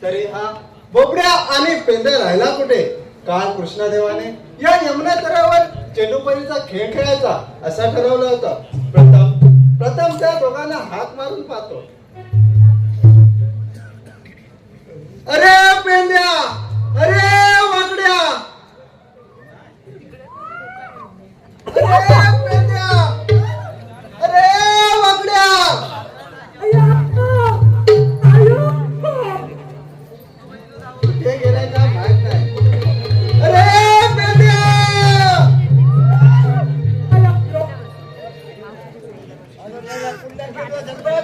तरी हा बोबड्या आणि पेंद्या राहिला कुठे? काल कृष्णदेवाने या यमुना तरावर चेंडूपरीचा खेळ खेळायचा असं ठरवलं होतं. प्रथम त्या दोघांना हात मारून पाहतो. अरे पेंद्या, अरे वाकड्या, अरे पेंद्या, अरे वाकड्या. कुठे गेलाय का माहित नाही. अरे पेंद्या,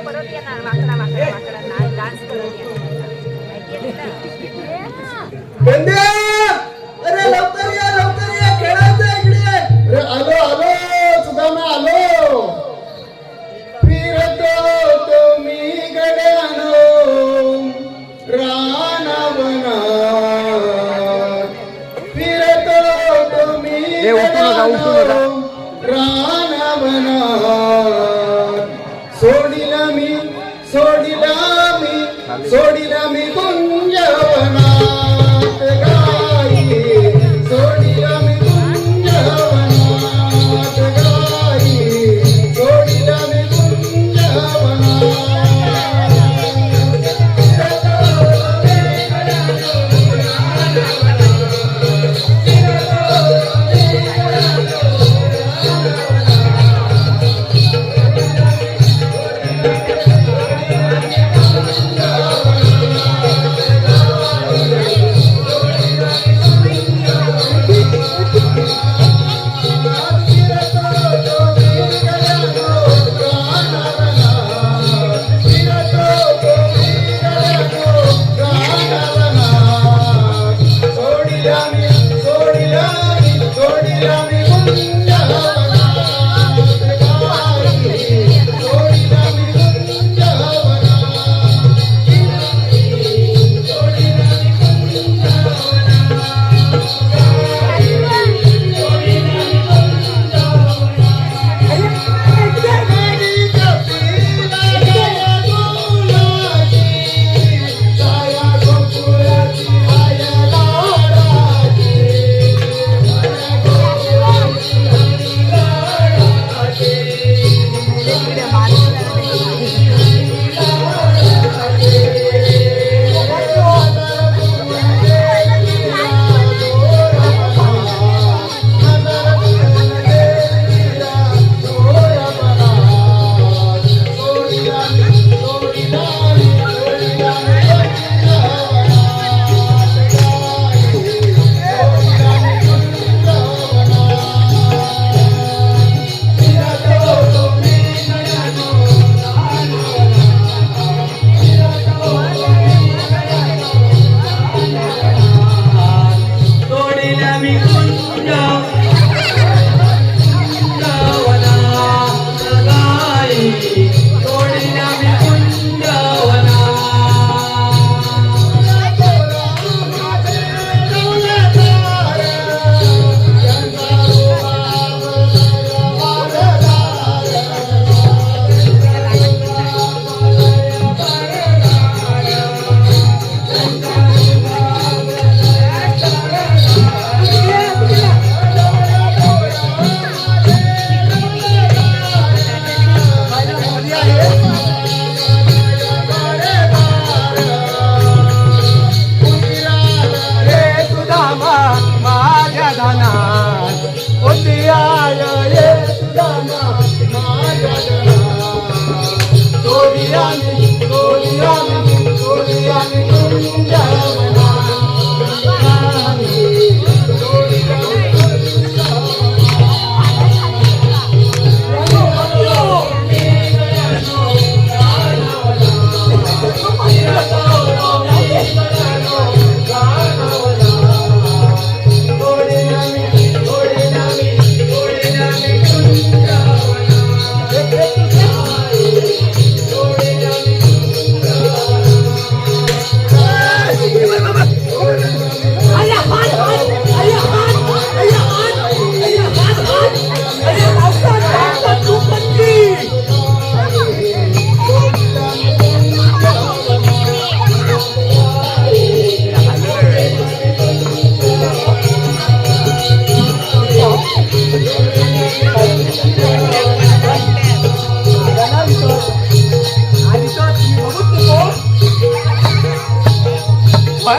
परत येणार वाकडा वाकडा वाकडा नाच डान्स करत येणार. पेंद्या, अरे लवकर या खेळायचं इकडे. अरे आलो आलो सुदामा आलो. फिरतो तुम्ही गड्यानो रानावनात, फिरतो तुम्ही गड्यानो रानावनात. सोडिला मी कुंजवनात गाई, सोडिला मी कुंजवनात गाई, सोडिला मी कुंजवनात.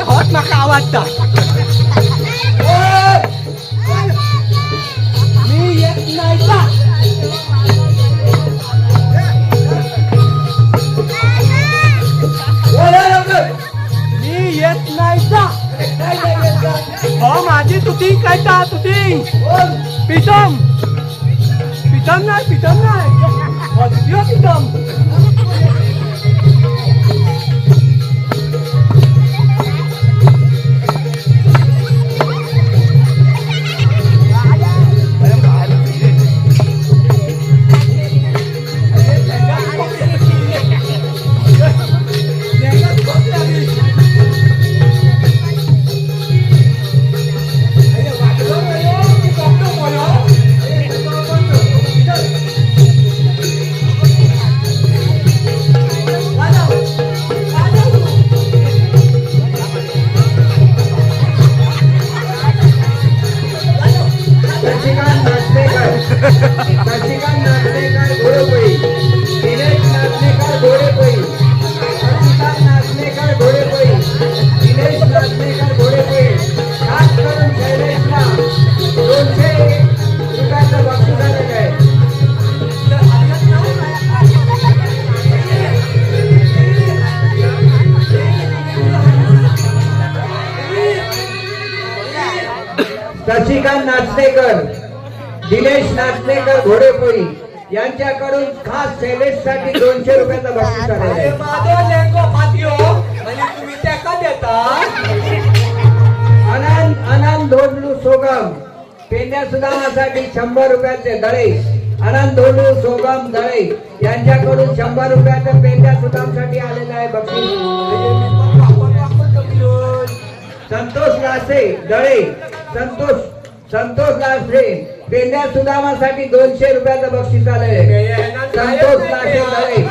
होत म्हाका आवडटा मी येत नाही का मी येत नाही का हो माझी तुटी कायता तुटी पितम पितम नाही यो पितम शशिकांत नाचणेकर, दिनेश नाचणेकर घोडेपोळी यांच्याकडून खास शैलेशसाठी 200 रुपयाचा बक्षीस आलेला आहे. माझो लेंगो फातियो आणि तुम्ही त्याका देता आनंद धोंडू सोगम पेंड्या सुदामासाठी 100 रुपयाचे दळे. आनंद धोंडू सोगम दळे यांच्याकडून 100 रुपयाचं पेंड्या सुदामसाठी आलेलं आहे बक्षीस. संतोष लासे दळे, संतोष लासे पेंड्या सुदामासाठी 200 रुपयाचं बक्षीस आलेलं. संतोष लासे दळे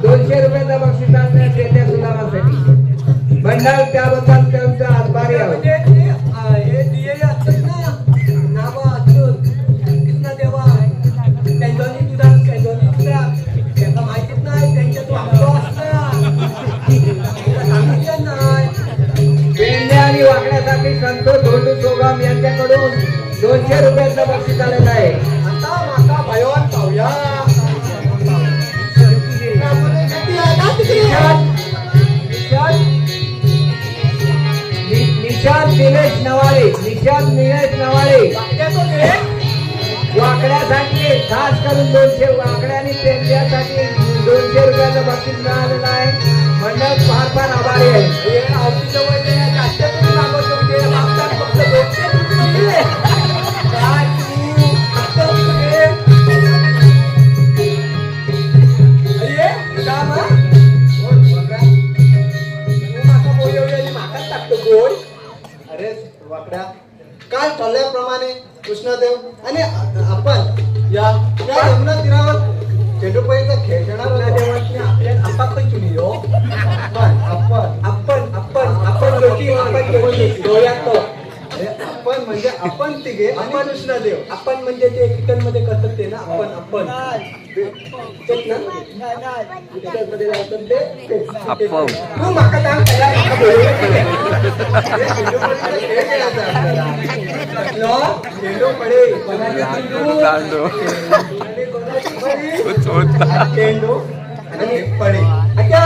200 रुपयाचं बक्षीस आलेलं पेंड्या सुदामासाठी. मंडळ त्याबद्दल त्यांचा आभारी आहोत. हे दिलेले असतात ना नावा असून कृष्णा देवा त्यांनी तुझा त्यांना माहितीच नाही त्यांच्या तो हक्क असता सांगितलं नाही. पेंड्या आणि वाकड्यासाठी संतोष धोंडू सोगाम यांच्याकडून 200 रुपयाचं बक्षीस आलेलं आहे. आता माका भयवान पाहूया निशांत निलेश नवाळे वाकड्यासाठी खास करून 200 वाकड्या आणि पेंड्यासाठी 200 रुपयाचं बक्षीस मिळालेलं आहे. मंडळ फार फार आभारी आहे. अरे वाकड्या काल ठरल्याप्रमाणे कृष्णदेव आणि आपण या यमुना तीरावर चेंडूपळीचा खेळ खेळणार आपण म्हणजे आपण तिघे आणि कृष्णदेव. आपण म्हणजे ते कीर्तन मध्ये करतात ते ना आपण तेच ना कीर्तन मध्ये जातात ते तू माका सांग चेंडू आणि पळे. अच्छा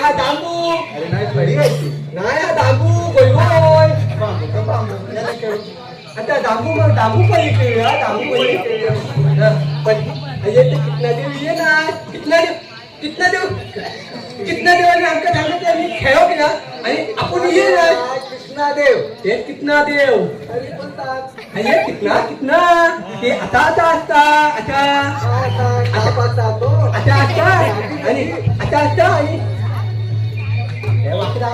हा दांबू अरे नाही खरी आहे ती. नाही हा दांबू होय होय बांबू तर बांबू याला खेळू. आता दांबू मग दांबू पण खेळूया दांबू पण खेळूया पण हे ते कितना देव ये ना कितना देव आणि आमच्या सांगत मी खेळो की ना आणि आपण ये ना कृष्णादेव ते कितना देव अरे बोलतात हे कितना ते आता असता अच्छा आणि आता असता आणि हे वाकडा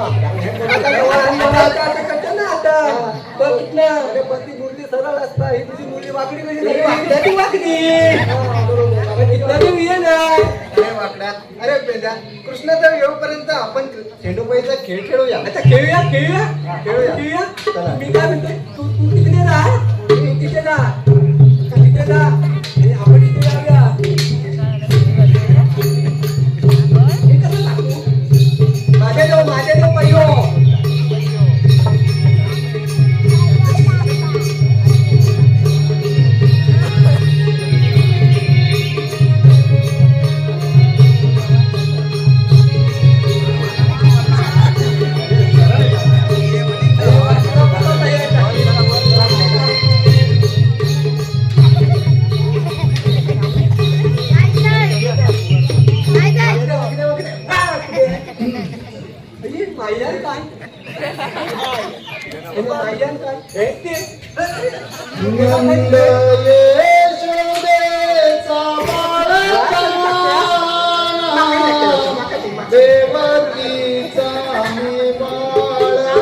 करतो ना आता पण कितना अरे पण ती मुलगी सरळ असता ही तुझी मुलगी वाकडी कशी वाकडी कितना देव ये ना अरे वाकड्यात अरे पेंद्या कृष्णदेव येऊपर्यंत आपण चेंडूबाईचा खेळ खेळूया. आता खेळूया चला. मी काय म्हणते तू तिकडे राहा मी तिथे जा आणि आपण इथे जाऊया हे कसं टाकू माझ्या देव पहिलो नंद यशोदेचा बाळका, देवकीचा मी बाळा.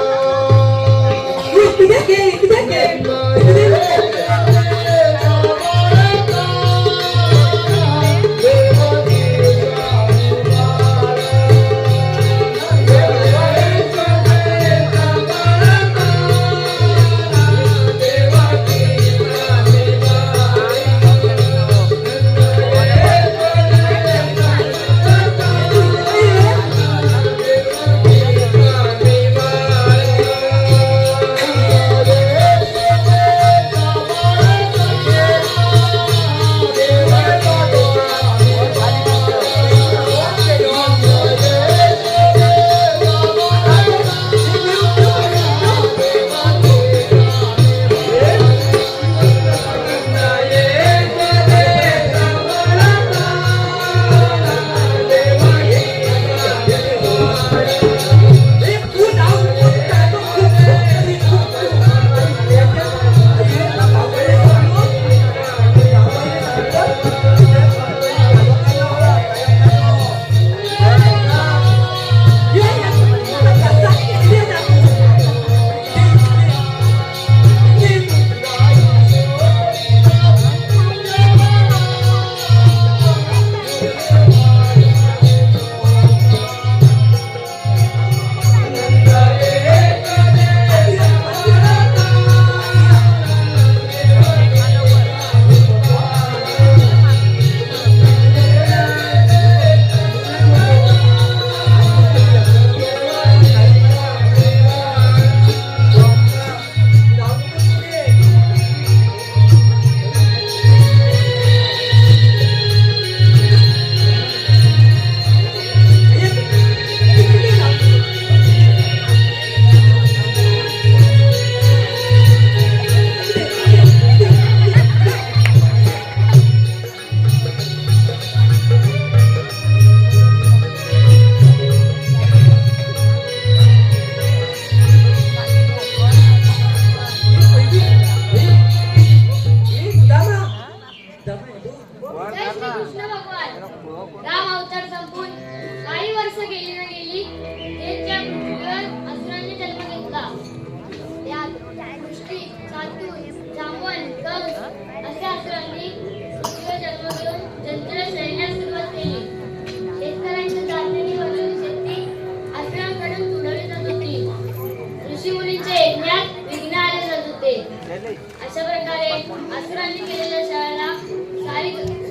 अशा प्रकारे असुरांनी केलेल्या छळाला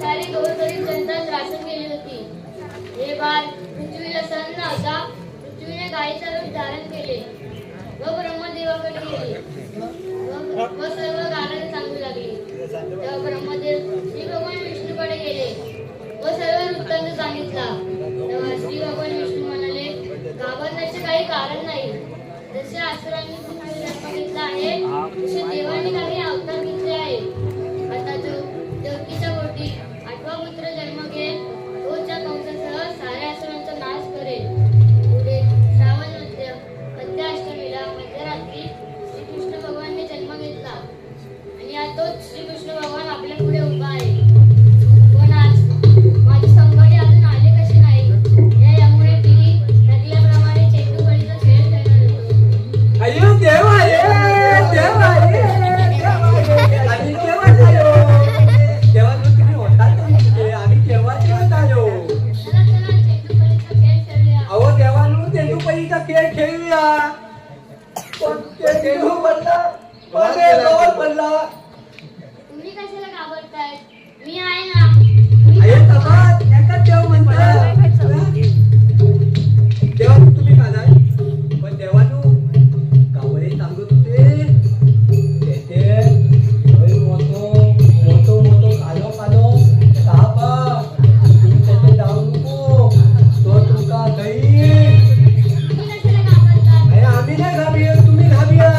सारी गौरगरीब जनता त्रासून गेली होती. हे बार पृथ्वीला सहन नव्हता. पृथ्वीने गायीचे रूप धारण केले व ब्रह्मदेवाकडे गेले व सर्व गाण्याने सांगू लागले. तेव्हा ब्रह्मदेव श्री भगवान विष्णूकडे गेले व सर्व वृत्तांत सांगितला. तेव्हा श्री भगवान विष्णू म्हणाले, घाबरण्याचे काही कारण नाही. जसे असुरांनी पृथ्वीवर जन्म घेतला आहे तसे देवांनी काही अवतार घेतले आहेत. आता जो देवकीच्या पोटी 8वा पुत्र जन्म घेईल तो त्या कंसासह साऱ्या असुरांचा नाश करेल. पुढे श्रावण मध्य अष्टमीला मध्यरात्री श्रीकृष्ण भगवानने जन्म घेतला आणि आज तोच श्रीकृष्ण भगवान आपल्या पुढे उभा आहे. पण आज माझे संकटे अजून आले कसे नाही. या यामुळे मी ठरल्याप्रमाणे चेंडूफळीचा खेळ खेळणार होतो. अयो देव आहे, देव आहे, देव आहे. आम्ही केव्हा आलो? तेव्हा तुम्ही होता तुमचे, आम्ही केव्हा आलो? चला चला चेंडूफळीचा खेळ खेळूया. अहो देवानू तेंडूपल्लीचा खेळ खेळूया. पण तेंडू पडला, पडले, गवत पडला. तुम्ही कशाला घाबरताय? मी आहे ना. अरे बाबा, एकाच देव म्हणतात. देवानू तुम्ही खाणार, पण देवानू कावळे सांगत होते तेथे लय मोठो कालो सापा तुम्ही त्याचे जाऊ नको, तो तुमका काही. तुम्ही कशाला घाबरताय? अरे आम्ही नाही घाबिया, तुम्ही घाबिया.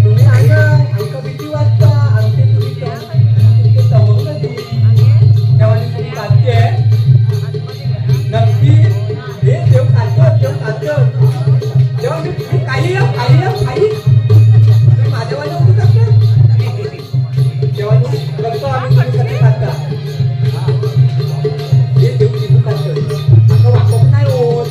तुम्ही आया आमका भीती वाटता. आमचे तुम्ही तुमचे समोर नदी तेव्हा तुम्ही काढते नक्की. हे देव काढतो तेव्हा मी काही तुम्ही माझ्यावाले होऊ शकता तेव्हा करतो आम्ही. तुम्ही कधी काढता हे देव तिथून काढतो आता वापस नाही होत.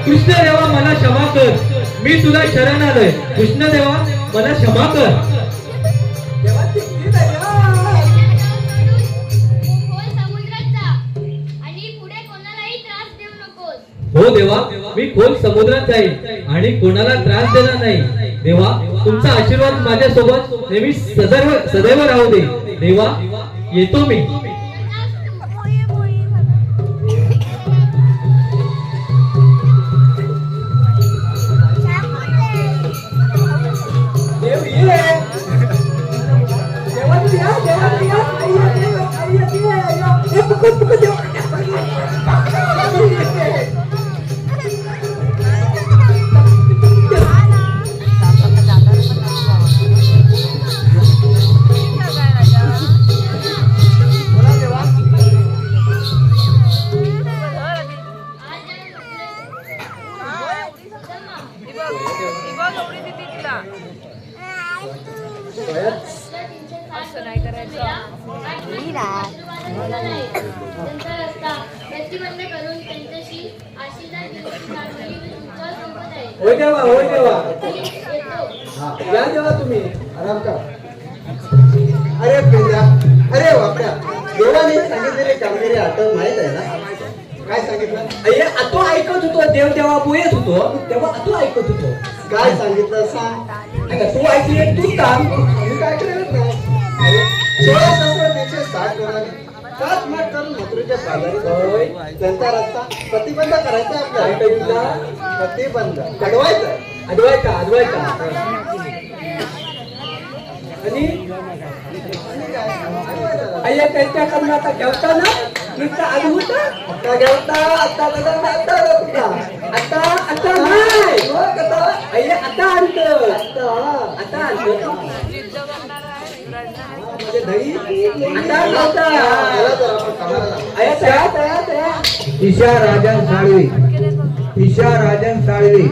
कृष्णदेवा मला क्षमा कर, मी तुला शरण आलोय. कृष्णदेवा मला क्षमा कर. खोल समुद्रात जा आणि पुढे कोणालाही त्रास देऊ नकोस. हो देवा, मी खोल समुद्रात जाईल आणि कोणाला त्रास देणार नाही. देवा, तुमचा आशीर्वाद माझ्यासोबत नेहमी सदैव राहू दे. देवा, येतो मी. देव ये, देवा तू या, देवा तू या, आई ये, आई ये. त्यांचा रस्ता प्रतिबंध करून त्यांच्याशी आशीर्वाद घेण्याची तुमच्यावर सोबत आहे. होय देवा येतो. या देवा तुम्ही आराम कर. अरे पेंद्या, अरे वापड्या, देवाने सांगितलेली कामगिरी आठवण माहित आहे ना? काय सांगितलं? अय्या आतो ऐकत होतो देव जेव्हा बोयत होतो तेव्हा आतो ऐकत होतो. काय सांगितलं सांग. आता तू ऐकले तू काम मी काय केलं नाही. 16,360 जणांनी 7 माठ करून मथुरेच्या बाजारी होय. त्यांचा रस्ता प्रतिबंध करायचा काय आपल्याला. करीला प्रतिबंध अडवायचं. अडवायचा आणि अय्या त्यांच्याकडून आता जेवताना नुसतं अद्भुत आता घेता आता बदलता आता नाही अय्या आता आणत आता आणत दही आता नव्हता चला तर आपण कामाला लागू. अय्या तया ईशा राजन साळवी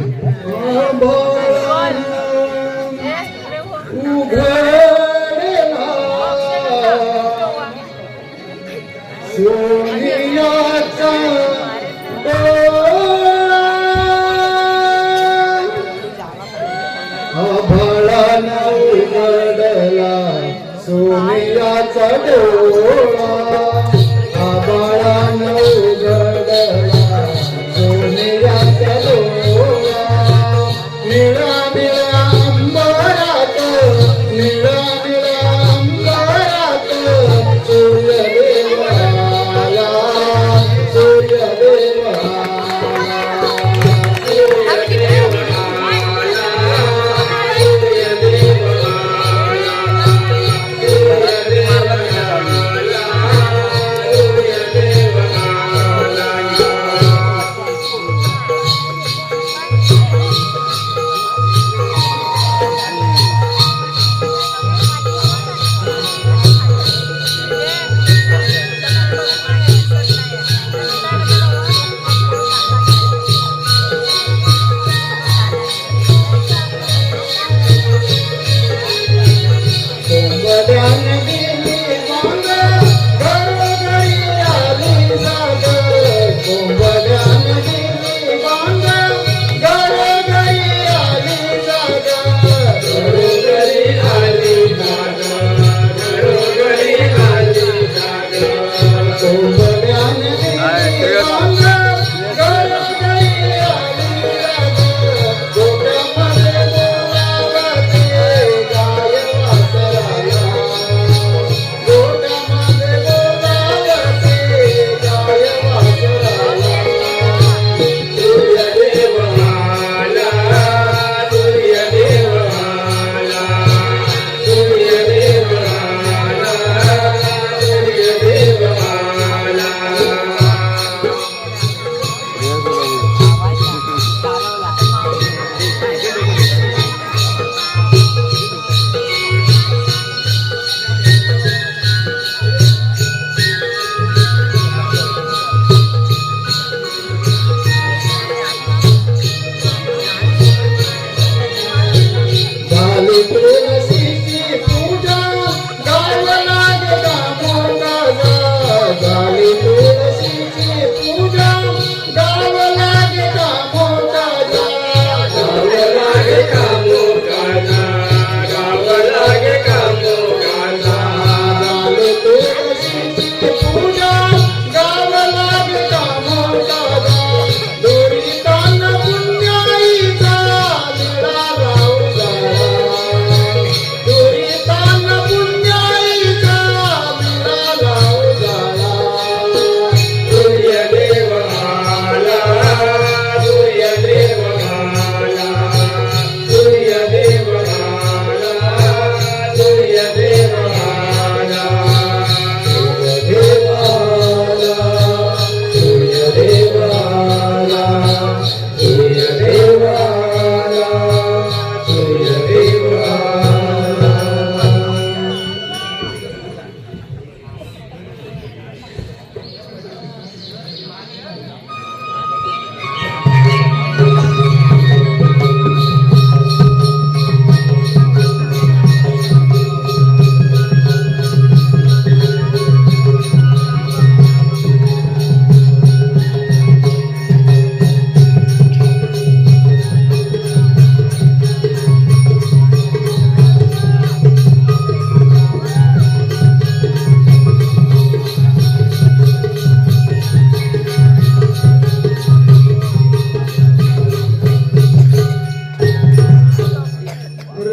सोनियाचा आभाळानं उघडला सोनियाचा डोळा. आभाळानं उघडला सोनियाचा डोळा. निळा निळा अंबरात निळा निळा अंबरात सूर्यदेव आला सूर्यदेव आला.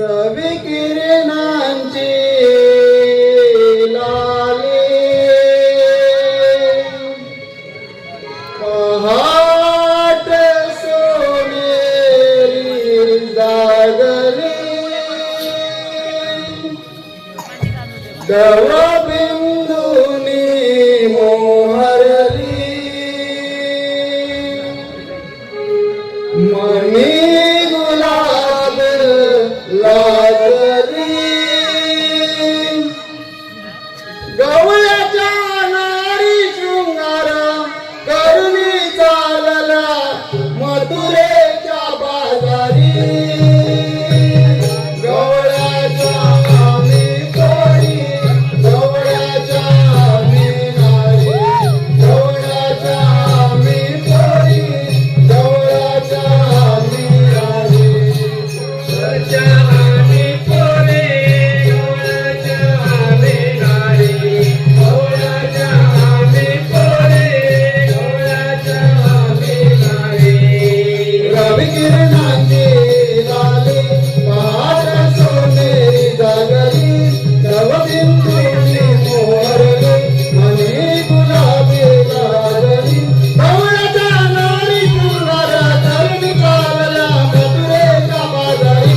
रवी किरणांची लाली पहाट सोनेरी जागली दवबिंदुनी मोहरली मनी गुलाब लागली गवळ्याच्या नारी शृंगार करुणी चालला मथुरेच्या बाजारी गवळ्याच्या आम्ही पोरी गवळ्याच्या आम्ही नारी गवळ्याच्या आम्ही पोरी गवळ्याच्या आम्ही नारी गवळ्याच्या आम्ही पोरी गवळ्याच्या आम्ही नारी गवळ्याच्या आम्ही पोरी गवळ्याच्या आम्ही नारी रवी किरणांची लाली पहाट सोनेरी जागली दवबिंदुनी मोहरली मनी गुलाबी लागली गवळ्याच्या नारी शृंगार करुणी चालला मथुरेच्या बाजारी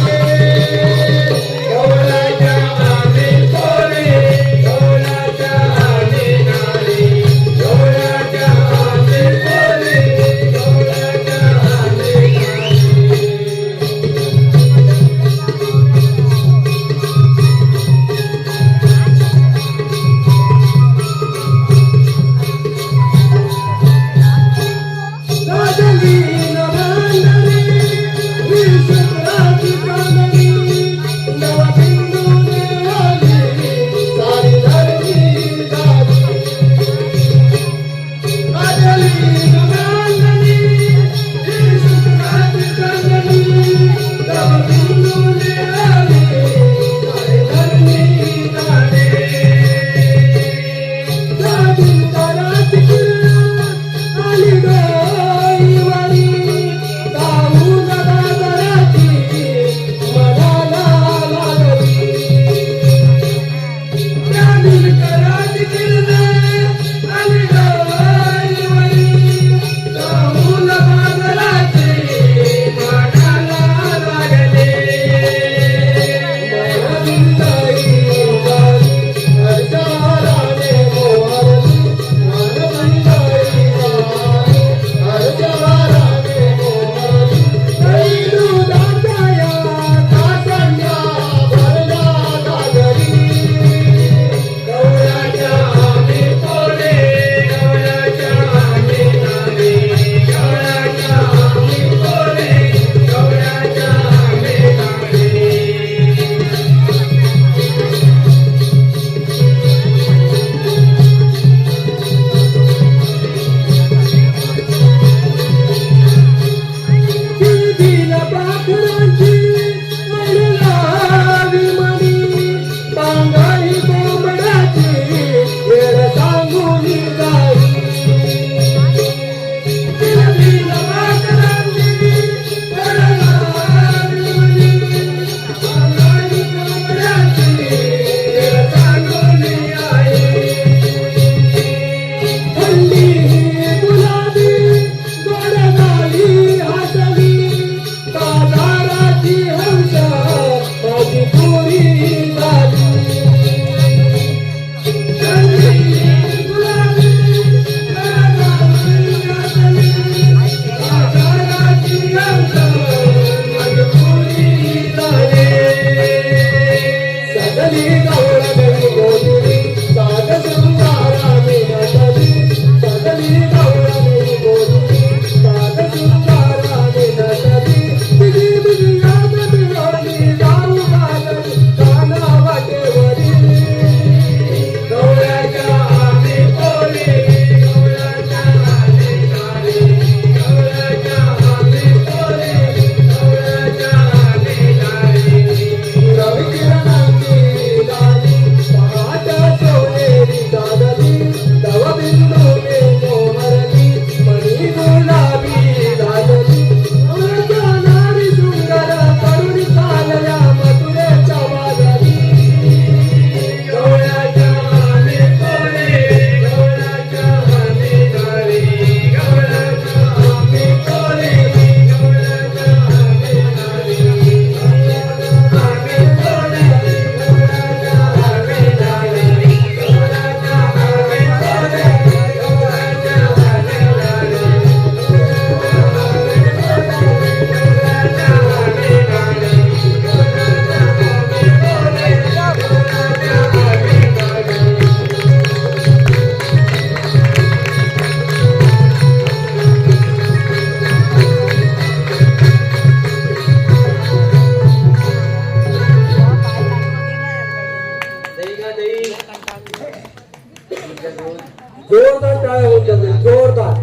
टाळ्या होऊन जातील जोरदार.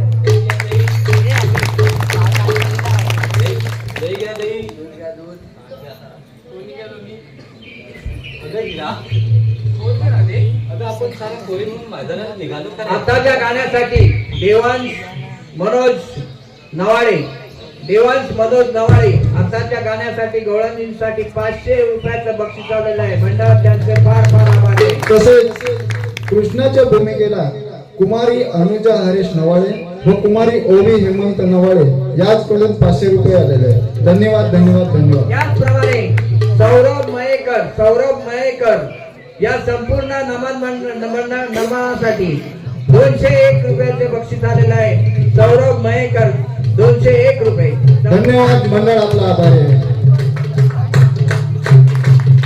दही घ्या दही. अगं हिरा, अगं आपण सारा कोळी म्हणून बाजारात निघालो का रे? आताच्या गाण्यासाठी देवांश मनोज नवाळे आताच्या गाण्यासाठी गवळणींसाठी 500 रुपयाचं बक्षीस आलेलं आहे. मंडळात त्यांचे फार फार आभार आहे. तसेच कृष्णाच्या भूमिकेला कुमारी अनुजा हरेश नवाळे व कुमारी ओवी हेमंत नवाळे याचकडून 500 रुपये आलेले आहेत. धन्यवाद धन्यवाद धन्यवाद. याचप्रमाणे सौरभ मयेकर या संपूर्ण नमनासाठी 201 रुपयाचे बक्षीस आलेलं आहे. सौरभ मयेकर 201 रुपये. धन्यवाद. मंडळ आपला आभारी आहे.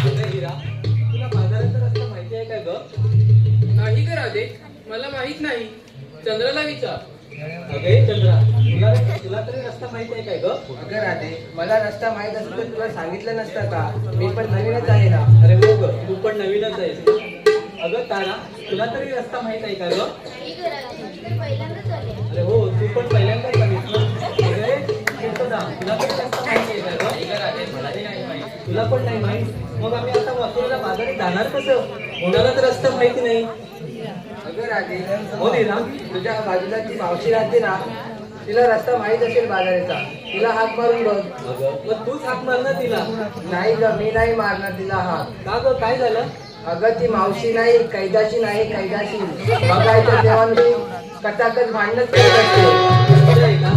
अगं हिरा, तुला बाजाराचा रस्ता माहिती आहे का ग? नाही करा दे, मला माहित नाही. चंद्राला विचार. अगे चंद्रा, तुला तरी रस्ता माहिती आहे काय ग? अगं राधे, मला रस्ता माहित असेल तर तुला सांगितलं नसतं का? मी पण नवीनच आहे ना. अरे हो ग, तू पण नवीनच आहेस. अगं तारा, तुला तरी रस्ता माहित आहे का ग? नाही करा तर पहिल्यांदाच आले. अरे हो, तू पण पहिल्यांदाच आलीस ना. अरे कीर्तना, तुला तरी रस्ता माहिती आहे का ग? मलाही नाही माहित. तुला पण नाही माहित? मग आम्ही आता वासुदेवला बाजारात जाणार कसं? कोणाला तर रस्ता माहिती नाही. अगं राधे, हो नीरा, तुझ्या बाजूला ती मावशी राहते ना, तिला रस्ता माहित असेल बाजाराचा. तिला हाक मारून बघ. अगं मग तूच हाक मार ना तिला. नाही ग, मी नाही मारणार तिला हाक. का ग, काय झालं? अगं ती मावशी नाही, कैदाशी नाही, कैदाशी. बघायचं तेव्हा मी कटाकट भांडणच करत असते. असं आहे का?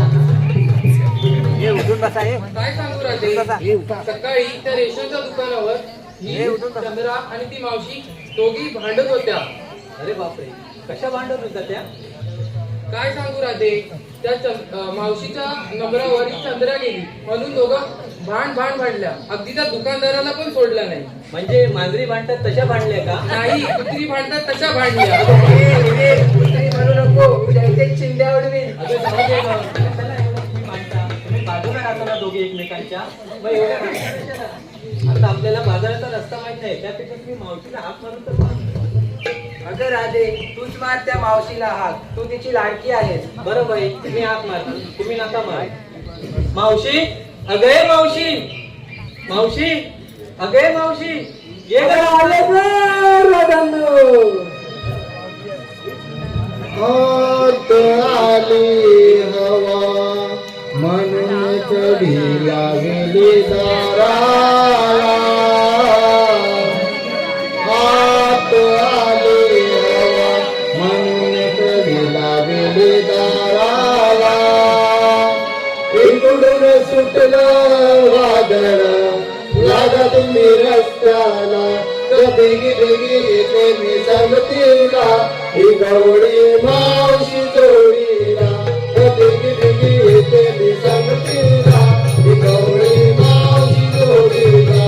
काय सांगू राहते, सकाळी त्या रेशनच्या दुकानावर ही चंद्रा आणि ती मावशी दोघी भांडत होत्या. अरे बापरे, कशा भांडत होत्या त्या? काय सांगू राहते, त्या मावशीच्या नंबरावर ही चंद्रा गेली म्हणून दोघं भांडल्या. अगदी त्या दुकानदाराला पण सोडला नाही. म्हणजे मांजरी भांडतात तशा भांडल्या का? नाही, कुत्री भांडतात तशा भांडल्या. कुत्री म्हणू नको, त्याचे चिंध्या उडवीन. अगं जाऊ दे गं. कशाला एवढं तुम्ही भांडता? तुम्ही बाजूला राहता ना दोघे एकमेकांच्या. मग एवढ्या भांडता कशाला? आता आपल्याला बाजाराचा रस्ता माहित नाही, त्यापेक्षा तुम्ही मावशीला हाक मारून तर मार. अगं राधे, तूच मार त्या मावशीला हाक. तू तिची लाडकी आहेस. बरं बाई, मी हाक मारतो, तुम्ही नका मार. मावशी, अगं मावशी, मावशी, अगं मावशी, ये गं. आत आली हवा म्हणून कधी लागली दाराला. आत आली हवा म्हणून कधी लागली दाराला. इकडून सुटलं वादळ लागा तुम्ही रस्त्याला. कधी येते मी सांगतीला ही गवळी मावशी जोडीला. कधी येते मी सांगतीला ही गवळी मावशी जोडीला.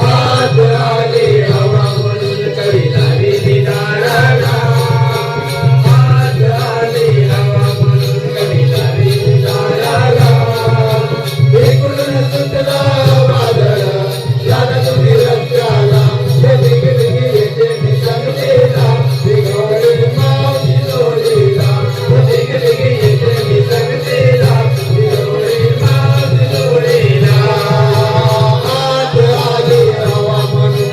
हात आली हवा म्हणून कधी लागली दाराला. हात आली हवा म्हणून कधी लागली दाराला. इकडून सुटला वादळ लागा तुम्ही रस्त्याला. कधी येते मी सांगतीला ही गवळी मावशी जोडीला. कधी येते मी सांगतीला ही गवळी मावशी जोडीला. हात आली हवा म्हणून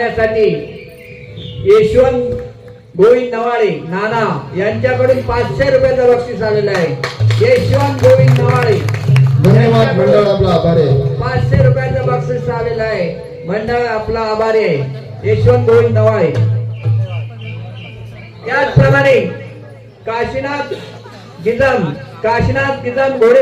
करण्यासाठी यशवंत गोविंद नवाळे नाना यांच्याकडून 500 रुपयाचं बक्षीस आलेलं आहे. यशवंत गोविंद नवाळे धन्यवाद मंडळ आपला आभार आहे. 500 रुपयाचं बक्षीस आलेलं आहे. मंडळ आपला आभारी आहे. यशवंत गोविंद नवाळे. त्याचप्रमाणे काशीनाथ गिजाम घोडे